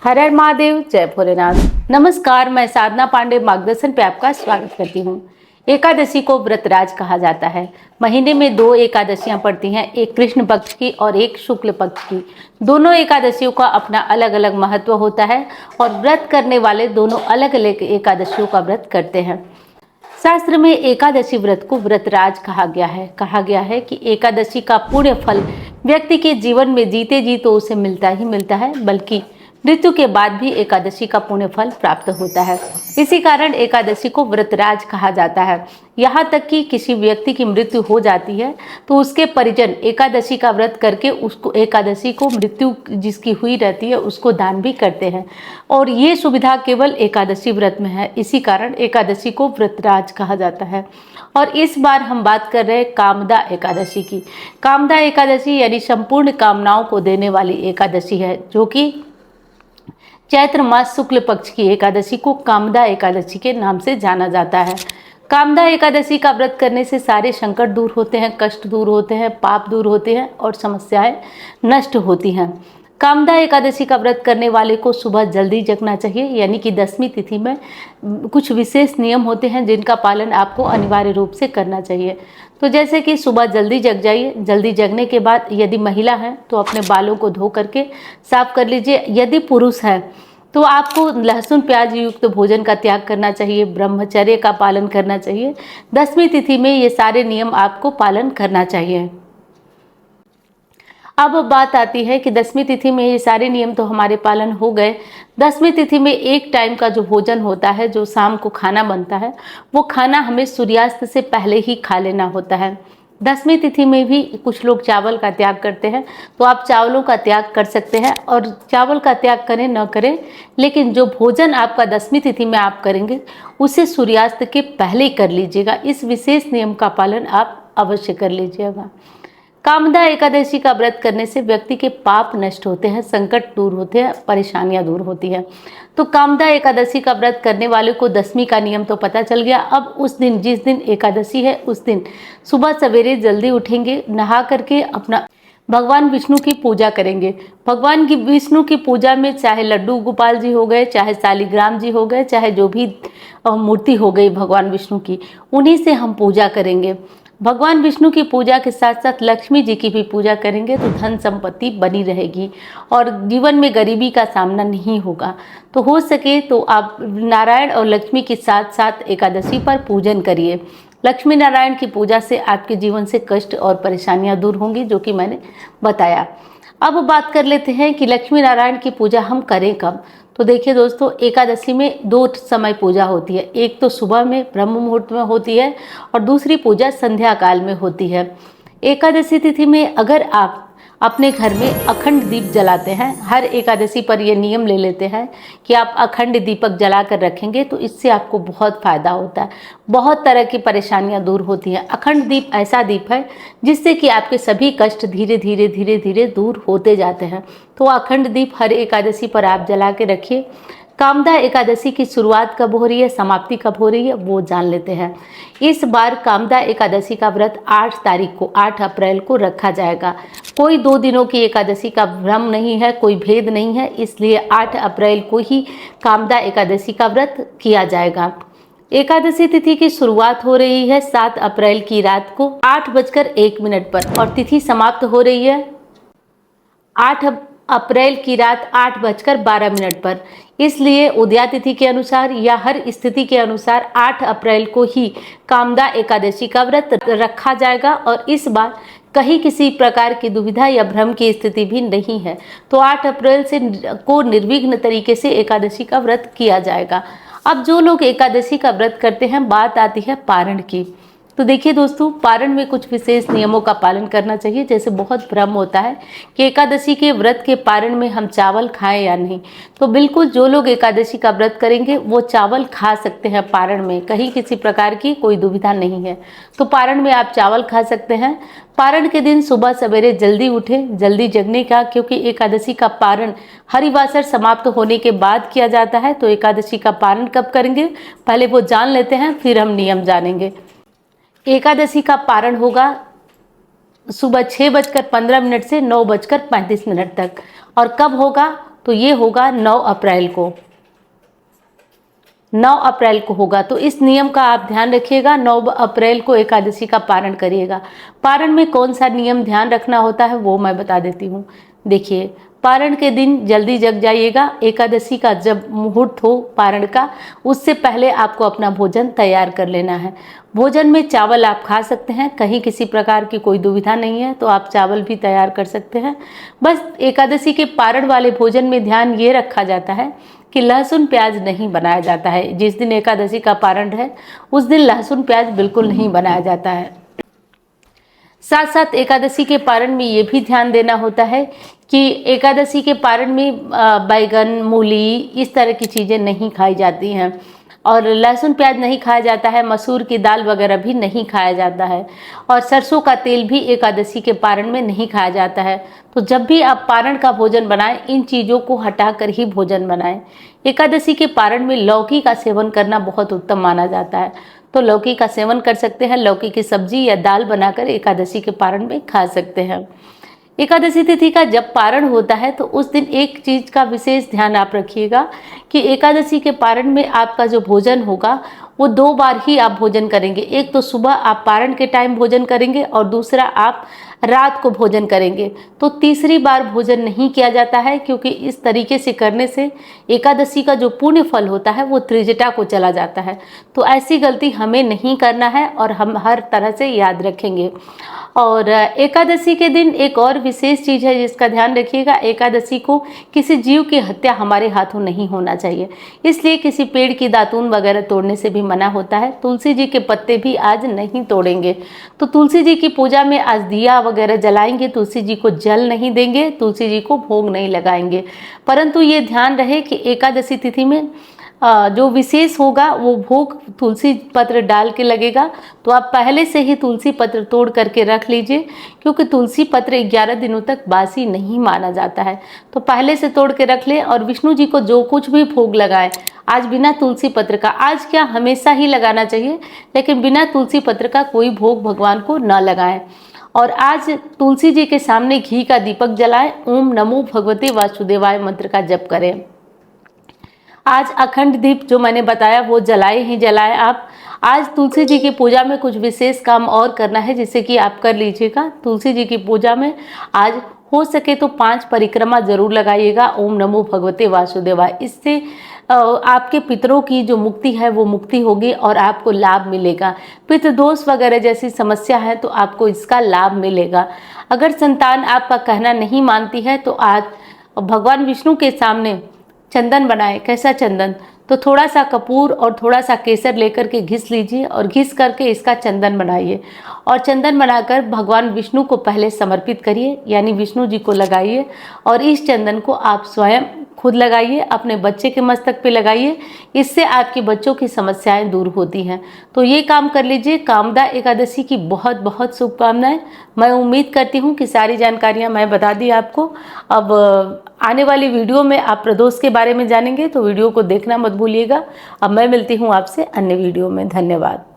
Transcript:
हर हर महादेव, जय भोलेनाथ। नमस्कार, मैं साधना पांडे मार्गदर्शन पे आपका स्वागत करती हूँ। एकादशी को व्रतराज कहा जाता है। महीने में 2 एकादशियां पड़ती हैं, एक कृष्ण पक्ष की और एक शुक्ल पक्ष की। दोनों एकादशियों का अपना अलग अलग महत्व होता है और व्रत करने वाले दोनों अलग अलग एकादशियों का व्रत करते हैं। शास्त्र में एकादशी व्रत को व्रतराज कहा गया है। कहा गया है कि एकादशी का पुण्य फल व्यक्ति के जीवन में जीते जी तो उसे मिलता ही मिलता है, बल्कि मृत्यु के बाद भी एकादशी का पुण्य फल प्राप्त होता है। इसी कारण एकादशी को व्रतराज कहा जाता है। यहाँ तक कि किसी व्यक्ति की मृत्यु हो जाती है तो उसके परिजन एकादशी का व्रत करके उसको एकादशी को मृत्यु जिसकी हुई रहती है उसको दान भी करते हैं, और ये सुविधा केवल एकादशी व्रत में है। इसी कारण एकादशी को व्रतराज कहा जाता है। और इस बार हम बात कर रहे हैं कामदा एकादशी की। कामदा एकादशी यानी संपूर्ण कामनाओं को देने वाली एकादशी है, जो कि चैत्र मास शुक्ल पक्ष की एकादशी को कामदा एकादशी के नाम से जाना जाता है। कामदा एकादशी का व्रत करने से सारे संकट दूर होते हैं, कष्ट दूर होते हैं, पाप दूर होते हैं और समस्याएं नष्ट होती हैं। कामदा एकादशी का व्रत करने वाले को सुबह जल्दी जगना चाहिए, यानी कि 10वीं तिथि में कुछ विशेष नियम होते हैं जिनका पालन आपको अनिवार्य रूप से करना चाहिए। तो जैसे कि सुबह जल्दी जग जाइए। जल्दी जगने के बाद यदि महिला है तो अपने बालों को धो करके साफ कर लीजिए। यदि पुरुष है तो आपको लहसुन प्याज युक्त भोजन का त्याग करना चाहिए, ब्रह्मचर्य का पालन करना चाहिए। 10वीं तिथि में ये सारे नियम आपको पालन करना चाहिए। अब बात आती है कि 10वीं तिथि में ये सारे नियम तो हमारे पालन हो गए। 10वीं तिथि में एक टाइम का जो भोजन होता है, जो शाम को खाना बनता है, वो खाना हमें सूर्यास्त से पहले ही खा लेना होता है। 10वीं तिथि में भी कुछ लोग चावल का त्याग करते हैं, तो आप चावलों का त्याग कर सकते हैं। और चावल का त्याग करें न करें, लेकिन जो भोजन आपका 10वीं तिथि में आप करेंगे उसे सूर्यास्त के पहले कर लीजिएगा। इस विशेष नियम का पालन आप अवश्य कर लीजिएगा। कामदा एकादशी का व्रत करने से व्यक्ति के पाप नष्ट होते हैं, संकट दूर होते हैं, परेशानियां दूर होती हैं। तो कामदा एकादशी का व्रत करने वाले को 10वीं का नियम तो पता चल गया। अब उस दिन, जिस दिन एकादशी है, उस दिन सुबह सवेरे जल्दी उठेंगे, नहा करके अपना भगवान विष्णु की पूजा करेंगे। भगवान की विष्णु की पूजा में चाहे लड्डू गोपाल जी हो गए, चाहे शालिग्राम जी हो गए, चाहे जो भी मूर्ति हो गई भगवान विष्णु की, उन्हीं से हम पूजा करेंगे। भगवान विष्णु की पूजा के साथ साथ लक्ष्मी जी की भी पूजा करेंगे तो धन संपत्ति बनी रहेगी और जीवन में गरीबी का सामना नहीं होगा। तो हो सके तो आप नारायण और लक्ष्मी के साथ साथ एकादशी पर पूजन करिए। लक्ष्मी नारायण की पूजा से आपके जीवन से कष्ट और परेशानियां दूर होंगी, जो कि मैंने बताया। अब बात कर लेते हैं कि लक्ष्मी नारायण की पूजा हम करें कब। तो देखिए दोस्तों, एकादशी में 2 समय पूजा होती है। एक तो सुबह में ब्रह्म मुहूर्त में होती है और दूसरी पूजा संध्या काल में होती है। एकादशी तिथि में अगर आप अपने घर में अखंड दीप जलाते हैं, हर एकादशी पर ये नियम ले लेते हैं कि आप अखंड दीपक जला कर रखेंगे तो इससे आपको बहुत फायदा होता है, बहुत तरह की परेशानियां दूर होती हैं। अखंड दीप ऐसा दीप है जिससे कि आपके सभी कष्ट धीरे धीरे धीरे धीरे दूर होते जाते हैं। तो अखंड दीप हर एकादशी पर आप जला के रखिए। कामदा एकादशी की शुरुआत कब हो रही है, समाप्ति कब हो रही है, वो जान लेते हैं। इस बार कामदा एकादशी का व्रत 8 तारीख को, 8 अप्रैल को रखा जाएगा। कोई 2 दिनों की एकादशी का भ्रम नहीं है, कोई भेद नहीं है, इसलिए 8 अप्रैल को ही कामदा एकादशी का व्रत किया जाएगा। एकादशी तिथि की शुरुआत हो रही है 7 अप्रैल की रात को 8:01 पर और तिथि समाप्त हो रही है 8 अप्रैल की रात 8:12 पर। इसलिए उदया तिथि के अनुसार या हर स्थिति के अनुसार 8 अप्रैल को ही कामदा एकादशी का व्रत रखा जाएगा। और इस बार कहीं किसी प्रकार की दुविधा या भ्रम की स्थिति भी नहीं है। तो 8 अप्रैल से को निर्विघ्न तरीके से एकादशी का व्रत किया जाएगा। अब जो लोग एकादशी का व्रत करते हैं, बात आती है पारण की। तो देखिए दोस्तों, पारण में कुछ विशेष नियमों का पालन करना चाहिए। जैसे बहुत भ्रम होता है कि एकादशी के व्रत के पारण में हम चावल खाएं या नहीं। तो बिल्कुल जो लोग एकादशी का व्रत करेंगे वो चावल खा सकते हैं पारण में, कहीं किसी प्रकार की कोई दुविधा नहीं है। तो पारण में आप चावल खा सकते हैं। पारण के दिन सुबह सवेरे जल्दी उठें, जल्दी जगने का, क्योंकि एकादशी का पारण हरिवासर समाप्त होने के बाद किया जाता है। तो एकादशी का पारण कब करेंगे, पहले वो जान लेते हैं, फिर हम नियम जानेंगे। एकादशी का पारण होगा सुबह 6:15 से 9:35 तक। और कब होगा, तो ये होगा 9 अप्रैल को, 9 अप्रैल को होगा। तो इस नियम का आप ध्यान रखिएगा, 9 अप्रैल को एकादशी का पारण करिएगा। पारण में कौन सा नियम ध्यान रखना होता है वो मैं बता देती हूँ। देखिए, पारण के दिन जल्दी जग जाइएगा। एकादशी का जब मुहूर्त हो पारण का, उससे पहले आपको अपना भोजन तैयार कर लेना है। भोजन में चावल आप खा सकते हैं, कहीं किसी प्रकार की कोई दुविधा नहीं है तो आप चावल भी तैयार कर सकते हैं। बस एकादशी के पारण वाले भोजन में ध्यान ये रखा जाता है कि लहसुन प्याज नहीं बनाया जाता है। जिस दिन एकादशी का पारण है उस दिन लहसुन प्याज बिल्कुल नहीं बनाया जाता है। साथ साथ एकादशी के पारण में ये भी ध्यान देना होता है कि एकादशी के पारण में बैगन, मूली इस तरह की चीज़ें नहीं खाई जाती हैं और लहसुन प्याज नहीं खाया जाता है, मसूर की दाल वगैरह भी नहीं खाया जाता है और सरसों का तेल भी एकादशी के पारण में नहीं खाया जाता है। तो जब भी आप पारण का भोजन बनाएं, इन चीज़ों को हटाकर ही भोजन बनाएं। एकादशी के पारण में लौकी का सेवन करना बहुत उत्तम माना जाता है, तो लौकी का सेवन कर सकते हैं। लौकी की सब्जी या दाल बनाकर एकादशी के पारण में खा सकते हैं। एकादशी तिथि का जब पारण होता है तो उस दिन एक चीज़ का विशेष ध्यान आप रखिएगा कि एकादशी के पारण में आपका जो भोजन होगा वो 2 बार ही आप भोजन करेंगे। एक तो सुबह आप पारण के टाइम भोजन करेंगे और दूसरा आप रात को भोजन करेंगे। तो तीसरी बार भोजन नहीं किया जाता है, क्योंकि इस तरीके से करने से एकादशी का जो पुण्य फल होता है वो त्रिजटा को चला जाता है। तो ऐसी गलती हमें नहीं करना है और हम हर तरह से याद रखेंगे। और एकादशी के दिन एक और विशेष चीज़ है जिसका ध्यान रखिएगा, एकादशी को किसी जीव की हत्या हमारे हाथों नहीं होना चाहिए, इसलिए किसी पेड़ की दातून वगैरह तोड़ने से भी मना होता है। तुलसी जी के पत्ते भी आज नहीं तोड़ेंगे। तो तुलसी जी की पूजा में आज दिया वगैरह जलाएंगे, तुलसी जी को जल नहीं देंगे, तुलसी जी को भोग नहीं लगाएंगे। परंतु ये ध्यान रहे कि एकादशी तिथि में जो विशेष होगा वो भोग तुलसी पत्र डाल के लगेगा। तो आप पहले से ही तुलसी पत्र तोड़ करके रख लीजिए, क्योंकि तुलसी पत्र 11 दिनों तक बासी नहीं माना जाता है। तो पहले से तोड़ के रख लें और विष्णु जी को जो कुछ भी भोग लगाएं आज बिना तुलसी पत्र का, आज क्या हमेशा ही लगाना चाहिए, लेकिन बिना तुलसी पत्र का कोई भोग भगवान को न लगाएं। और आज तुलसी जी के सामने घी का दीपक जलाएं, ओम नमो भगवते वासुदेवाय मंत्र का जप करें। आज अखंड दीप जो मैंने बताया वो जलाए ही जलाए आप। आज तुलसी जी की पूजा में कुछ विशेष काम और करना है जिसे कि आप कर लीजिएगा। तुलसी जी की पूजा में आज हो सके तो 5 परिक्रमा जरूर लगाइएगा, ओम नमो भगवते वासुदेवाय। इससे आपके पितरों की जो मुक्ति है वो मुक्ति होगी और आपको लाभ मिलेगा। पितृ दोष वगैरह जैसी समस्या है तो आपको इसका लाभ मिलेगा। अगर संतान आपका कहना नहीं मानती है तो आज भगवान विष्णु के सामने चंदन बनाएं। कैसा चंदन? तो थोड़ा सा कपूर और थोड़ा सा केसर लेकर के घिस लीजिए और घिस करके इसका चंदन बनाइए और चंदन बनाकर भगवान विष्णु को पहले समर्पित करिए, यानी विष्णु जी को लगाइए। और इस चंदन को आप स्वयं खुद लगाइए, अपने बच्चे के मस्तक पे लगाइए, इससे आपके बच्चों की समस्याएं दूर होती हैं। तो ये काम कर लीजिए। कामदा एकादशी की बहुत बहुत शुभकामनाएं। मैं उम्मीद करती हूँ कि सारी जानकारियाँ मैं बता दी आपको। अब आने वाली वीडियो में आप प्रदोष के बारे में जानेंगे, तो वीडियो को देखना मत भूलिएगा। अब मैं मिलती हूँ आपसे अन्य वीडियो में। धन्यवाद।